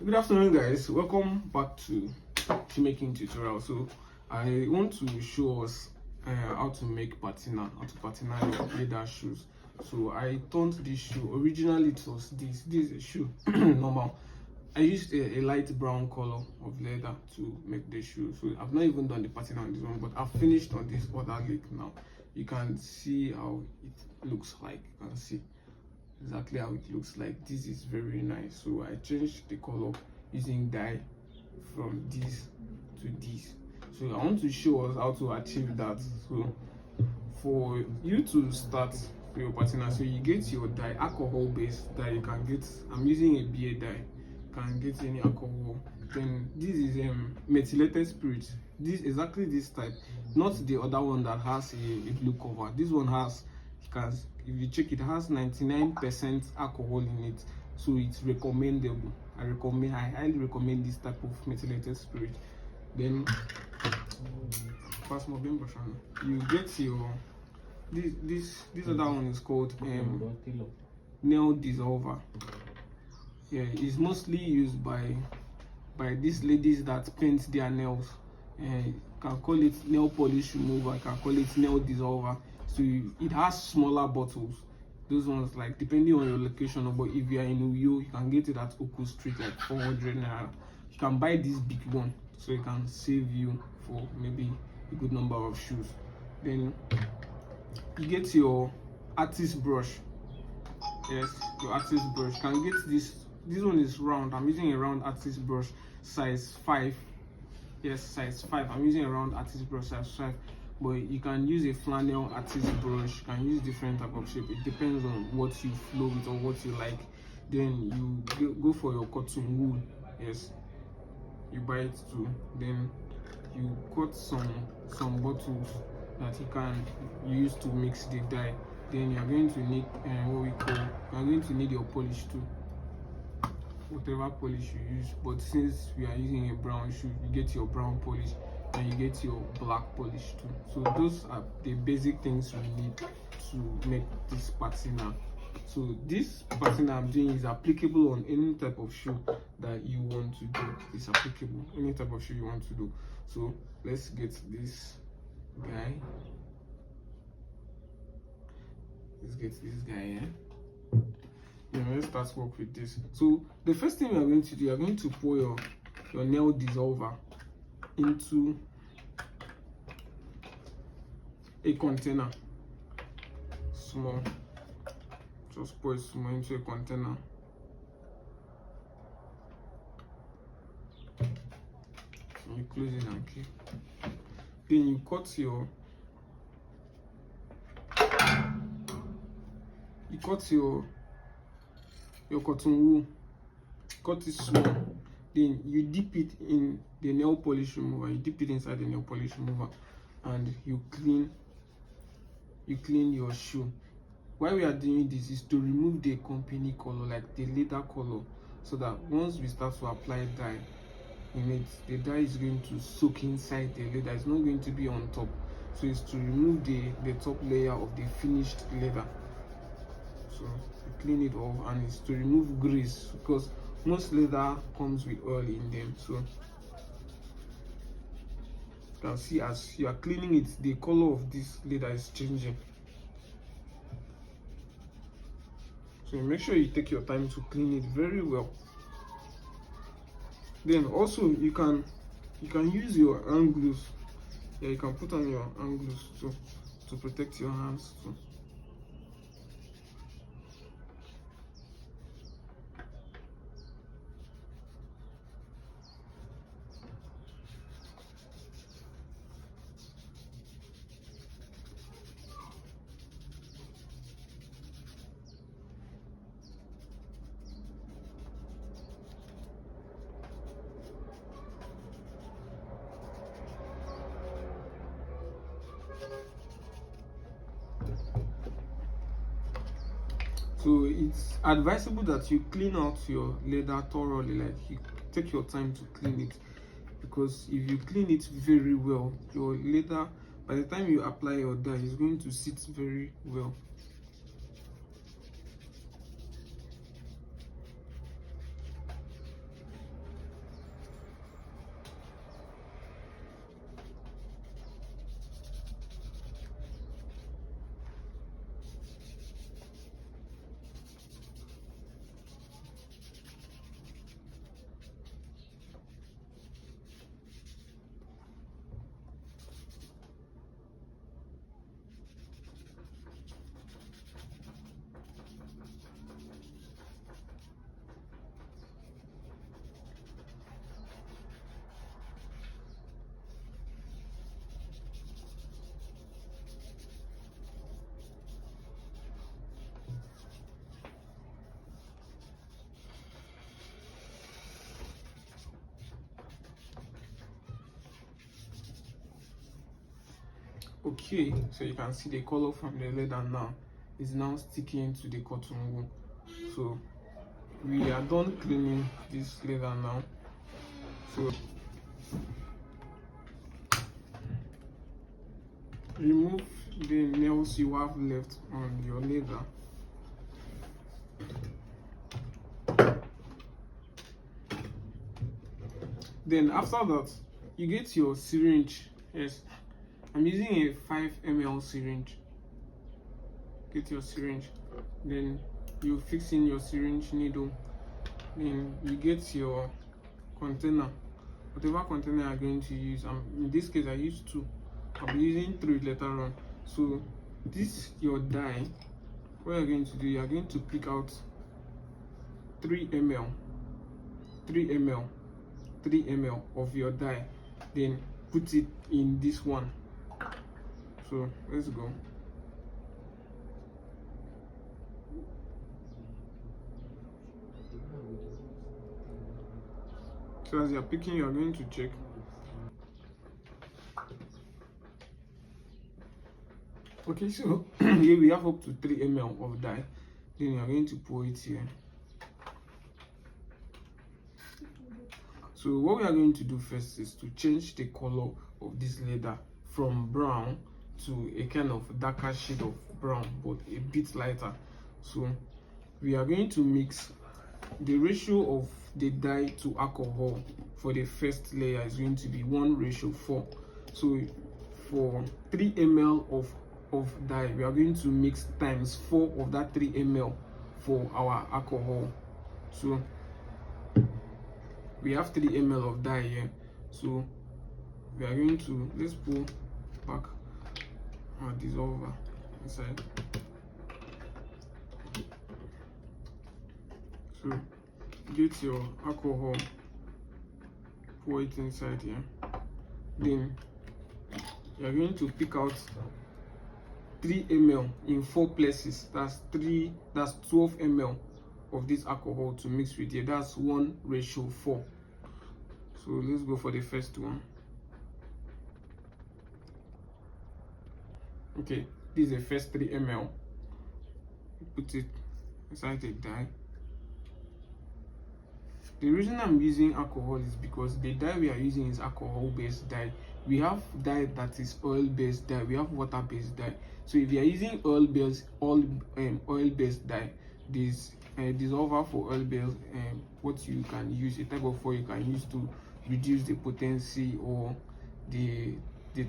Good afternoon, guys. Welcome back to shoemaking tutorial. So I want to show us how to make patina, how to patina your leather shoes. So I turned this shoe. Originally it was this is a shoe normal. I used a light brown color of leather to make the shoe. So I've not even done the patina on this one, but I've finished on this other leg now. You can see how it looks like. You can see exactly how it looks like. This is very nice. So I changed the color using dye from this to this. So I want to show us how to achieve that. So for you to start your patina, so you get your dye, alcohol based dye. You can get, I'm using a BA dye, you can get any alcohol. Then this is methylated spirit. This exactly this type, not the other one that has a blue cover. This one has, because if you check, it has 99% alcohol in it, so it's recommendable. I highly recommend this type of methylated spirit. Then you get your this other one is called nail dissolver. Yeah, it's mostly used by these ladies that paint their nails. You can call it nail polish remover, you can call it nail dissolver. So it has smaller bottles. Those ones, like, depending on your location, but if you are in Uyo, you can get it at Oku Street, like 400 naira. You can buy this big one, so it can save you for maybe a good number of shoes. Then you get your artist brush. Yes, your artist brush. You can get this one is round. I'm using a round artist brush, size 5. Yes, size 5. I'm using a round artist brush, size 5. But you can use a flannel artist brush. You can use different type of shape. It depends on what you flow with or what you like. Then you go for your cotton wool. Yes, you buy it too. Then you cut some bottles that you can use to mix the dye. Then you're going to need you're going to need your polish too, whatever polish you use. But since we are using a brown shoe, you get your brown polish and you get your black polish too. So those are the basic things we need to make this patina. So this patina I'm doing is applicable on any type of shoe that you want to do. It's applicable any type of shoe you want to do. So let's get this guy. Let's get this guy. Let's start work with this. So the first thing we are going to do, you are going to pour your nail dissolver into a container. Small. Just pour it small into a container. And you close it and keep. Then you cut your cotton wool. Cut it small. Then you dip it in the nail polish remover. You dip it inside the nail polish remover and you clean your shoe. Why we are doing this is to remove the company color, like the leather color, so that once we start to apply dye in it, the dye is going to soak inside the leather. It's not going to be on top. So it's to remove the top layer of the finished leather. So you clean it off, and it's to remove grease, because most leather comes with oil in them. So you can see as you are cleaning it, the color of this leather is changing. So make sure you take your time to clean it very well. Then also you can use your hand gloves. Yeah, you can put on your hand gloves to protect your hands too. So it's advisable that you clean out your leather thoroughly, like you take your time to clean it, because if you clean it very well, your leather, by the time you apply your dye, is going to sit very well. Okay, so you can see the color from the leather now is now sticking to the cotton wool. So we are done cleaning this leather now. So remove the nails you have left on your leather. Then after that, you get your syringe. Yes, I'm using a 5 ml syringe. Get your syringe. Then you fix in your syringe needle. Then you get your container, whatever container you're going to use. In this case I use 2. I'll be using 3 later on. So this your dye. What you're going to do, you're going to pick out 3 ml of your dye, then put it in this one. So let's go. So as you're picking, you're going to check. Okay, so here we have up to 3 ml of dye. Then you're going to pour it here. So what we are going to do first is to change the color of this leather from brown to a kind of darker shade of brown, but a bit lighter. So we are going to mix. The ratio of the dye to alcohol for the first layer is going to be 1:4. So for 3 ml of dye, we are going to mix times 4 of that 3 ml for our alcohol. So we have 3 ml of dye here. So we are going to, let's pull back our dissolver inside. So get your alcohol, pour it inside here. Then you are going to pick out 3 ml in 4 places. That's 12 ml of this alcohol to mix with here. That's 1:4. So let's go for the first one. Okay, this is the first 3 ml. Put it inside the dye. The reason I'm using alcohol is because the dye we are using is alcohol-based dye. We have dye that is oil-based dye. We have water-based dye. So if you are using oil-based dye, this dissolver for oil-based, what you can use, a type of oil you can use to reduce the potency or the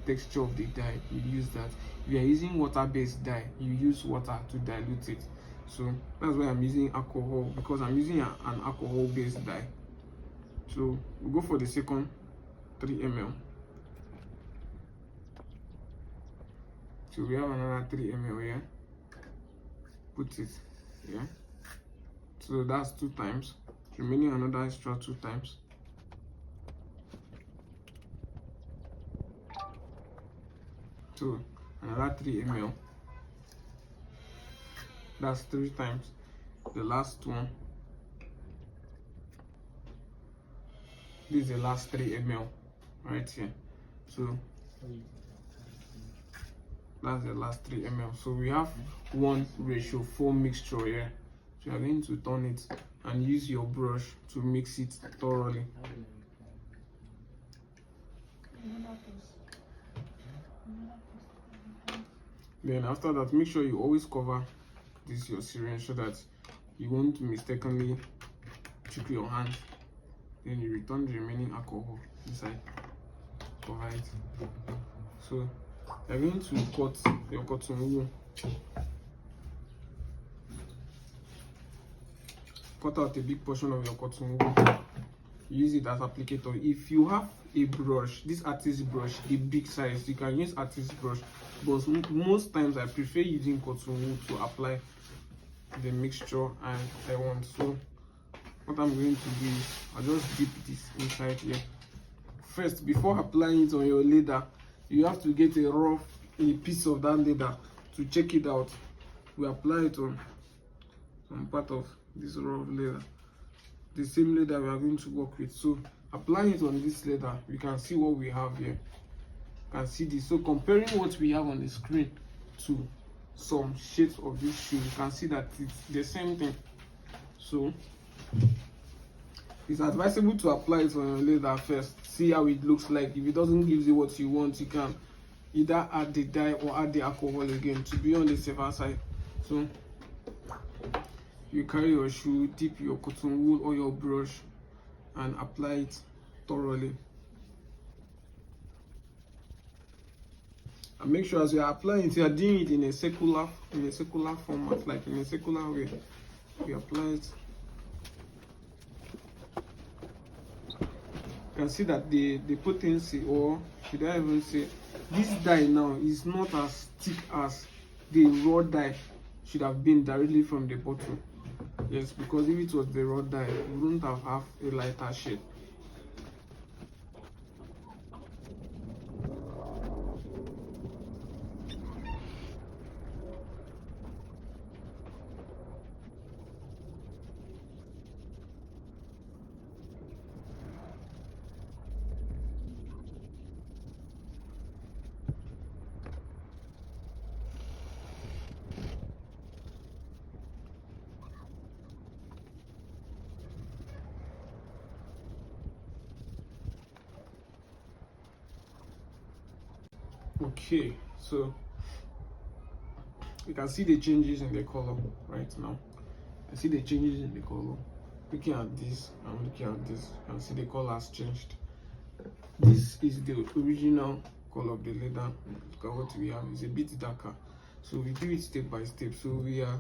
texture of the dye. You use that. If you are using water-based dye, you use water to dilute it. So that's why I'm using alcohol, because I'm using an alcohol-based dye. So we'll go for the second 3 ml. So we have another 3 ml here. Put it here. So that's 2 times. Remaining another extra 2 times. So another 3 ml. That's 3 times. The last one. This is the last 3 ml right here. So that's the last 3 ml. So we have 1:4 mixture here. So you're going to turn it and use your brush to mix it thoroughly. Then after that, make sure you always cover this your syringe so that you won't mistakenly choke your hand. Then you return the remaining alcohol inside. Cover it. So you're going to cut your cotton wool. Cut out a big portion of your cotton wool. Use it as applicator. If you have a brush, this artist brush, the big size, you can use artist brush, but most times I prefer using cotton wool to apply the mixture I want. So what I'm going to do is I'll just dip this inside here. First, before applying it on your leather, you have to get a piece of that leather to check it out. We apply it on some part of this rough leather, the same leather we are going to work with. So apply it on this leather. You can see what we have here. can see this. So comparing what we have on the screen to some shades of this shoe, you can see that it's the same thing. So it's advisable to apply it on your leather first, see how it looks like. If it doesn't give you what you want, you can either add the dye or add the alcohol again to be on the safer side. So you carry your shoe, dip your cotton wool or your brush and apply it thoroughly. And make sure as you are applying it, you are doing it in a circular format, like in a circular way. You apply it. You can see that the potency, or should I even say, this dye now is not as thick as the raw dye should have been directly from the bottle. Yes, because if it was the raw dye, you wouldn't have a lighter shade. Okay, so you can see the changes in the color right now. I see the changes in the color. Looking at this and looking at this, you can see the color has changed. This is the original color of the leather. Look at what we have. It's a bit darker. So we do it step by step. So we are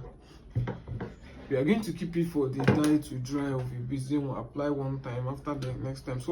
going to keep it for the dye to dry off a bit. Then we'll apply one time after the next time. So